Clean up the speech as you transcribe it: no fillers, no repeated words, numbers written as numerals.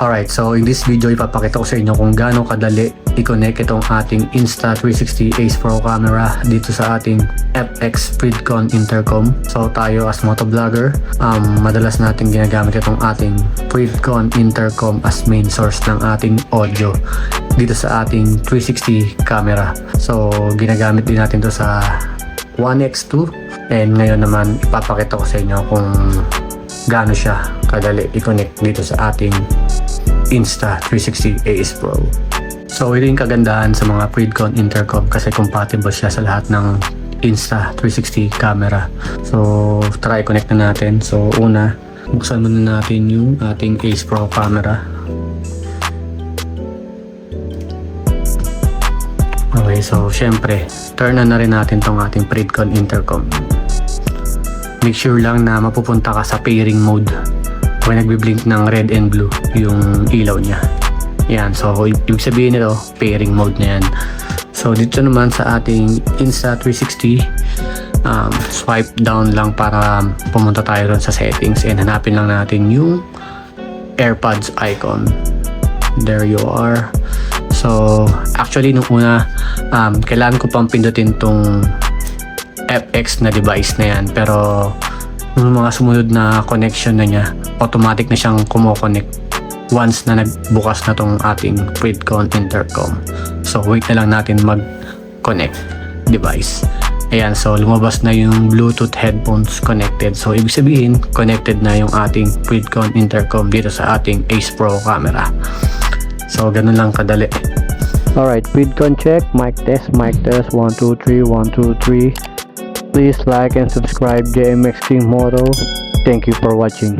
Alright, so in this video ipapakita ko sa inyo kung gaano kadali i-connect itong ating Insta360 Ace Pro camera dito sa ating FX Pridcon intercom. So tayo as motovlogger, madalas natin ginagamit itong ating Pridcon intercom as main source ng ating audio dito sa ating 360 camera. So ginagamit din natin to sa One X2, and ngayon naman ipapakita ko sa inyo kung gaano siya kadali i-connect dito sa ating Insta360 Ace Pro. So ito yung kagandahan sa mga Pridcon intercom kasi compatible siya sa lahat ng Insta360 camera. So try connect na natin. So una, buksan muna natin yung ating Ace Pro camera. Okay, so syempre turn on na rin natin tong ating Pridcon intercom. Make sure lang na mapupunta ka sa pairing mode kung nagbi-blink ng red and blue yung ilaw niya. Yan, so ibig sabihin nito pairing mode na yan. So dito naman sa ating Insta360, swipe down lang para pumunta tayo ron sa settings and hanapin lang natin yung AirPods icon. There you are. So actually nung una, kailangan ko pang pindutin tong FX na device na yan, pero yung mga sumunod na connection na niya, automatic na siyang kumo-connect once na nagbukas na tong ating Pridcon intercom. So wait na lang natin mag-connect device. Ayan, so lumabas na yung Bluetooth headphones connected. So ibig sabihin, connected na yung ating Pridcon intercom dito sa ating Ace Pro camera. So ganun lang kadali. Alright, Pridcon check, mic test, 1 2 3, 1 2 3. Please like and subscribe JMX Team Moto. Thank you for watching.